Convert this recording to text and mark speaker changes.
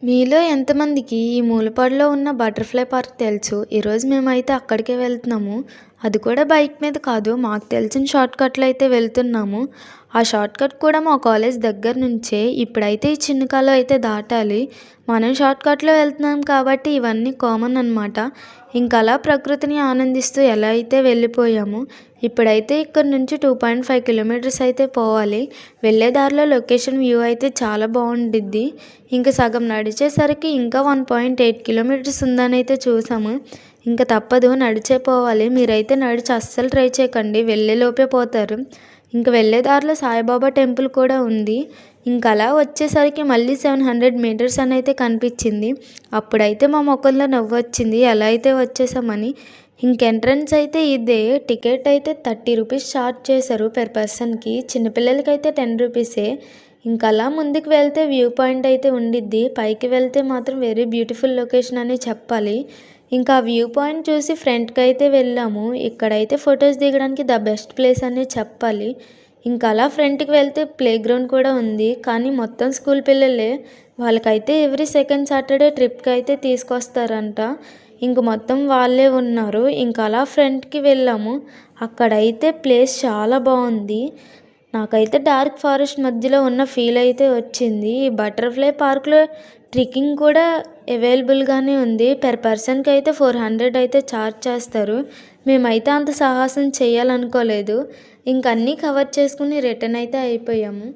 Speaker 1: మీలో ఎంతమందికి ఈ మూలపాడులో ఉన్న బటర్‌ఫ్లై పార్క్ తెలుసు? ఈరోజు మేమైతే అక్కడికే వెళ్తున్నాము. అది కూడా బైక్ మీద కాదు. మాకు తెలిసిన షార్ట్‌కట్‌లో అయితే వెళ్తున్నాము. ఆ షార్ట్‌కట్ కూడా మా కాలేజ్ దగ్గర నుంచే. ఇప్పుడైతే ఈ చిన్న కాలువ అయితే దాటాలి. మనం షార్ట్‌కట్‌లో వెళ్తున్నాం కాబట్టి ఇవన్నీ కామన్ అనమాట. ఇంకలా ప్రకృతిని ఆనందిస్తూ ఎలా అయితే వెళ్ళిపోయాము. ఇప్పుడైతే ఇక్కడ నుంచి 2.5 కిలోమీటర్స్ అయితే పోవాలి. వెళ్ళే దారిలో లొకేషన్ వ్యూ అయితే చాలా బావుండిద్ది. ఇంక సగం నడిచేసరికి ఇంకా 1.8 కిలోమీటర్స్ ఉందనైతే చూసాము. ఇంక తప్పదు నడిచే పోవాలి. మీరైతే నడిచి అస్సలు ట్రై చేయకండి. వెళ్ళేలోపే పోతారు. ఇంక వెళ్ళే దారిలో సాయిబాబా టెంపుల్ కూడా ఉంది. ఇంకలా వచ్చేసరికి మళ్ళీ 700 మీటర్స్ అనైతే కనిపించింది. అప్పుడైతే మా మొఖంలో నవ్వొచ్చింది. ఎలా అయితే వచ్చేసామని. ఇంక ఎంట్రన్స్ అయితే ఇదే. టికెట్ అయితే 30 రూపీస్ చార్జ్ చేశారు పర్ పర్సన్‌కి. చిన్నపిల్లలకైతే 10 రూపీసే. ఇంకలా ముందుకు వెళ్తే వ్యూ పాయింట్ అయితే ఉండిద్ది. పైకి వెళ్తే మాత్రం వెరీ బ్యూటిఫుల్ లొకేషన్ అనే చెప్పాలి. ఇంకా వ్యూ పాయింట్ చూసి ఫ్రంట్‌కైతే వెళ్ళాము. ఇక్కడైతే ఫొటోస్ దిగడానికి ద బెస్ట్ ప్లేస్ అనే చెప్పాలి. ఇంకా అలా ఫ్రంట్‌కి వెళ్తే ప్లే గ్రౌండ్ కూడా ఉంది. కానీ మొత్తం స్కూల్ పిల్లలే. వాళ్ళకైతే ఎవ్రీ సెకండ్ సాటర్‌డే ట్రిప్‌కైతే తీసుకొస్తారంట. ఇంక మొత్తం వాళ్ళే ఉన్నారు. ఇంక అలా ఫ్రంట్‌కి వెళ్ళాము. అక్కడైతే ప్లేస్ చాలా బావుంది. నాకైతే డార్క్ ఫారెస్ట్ మధ్యలో ఉన్న ఫీల్ అయితే వచ్చింది. ఈ బటర్‌ఫ్లై పార్క్‌లో ట్రెక్కింగ్ కూడా అవైలబుల్‌గానే ఉంది. పర్ పర్సన్‌కి అయితే 400 అయితే చార్జ్ చేస్తారు. మేమైతే అంత సాహసం చేయాలనుకోలేదు. ఇంక అన్నీ కవర్ చేసుకొని రిటర్న్ అయితే అయిపోయాము.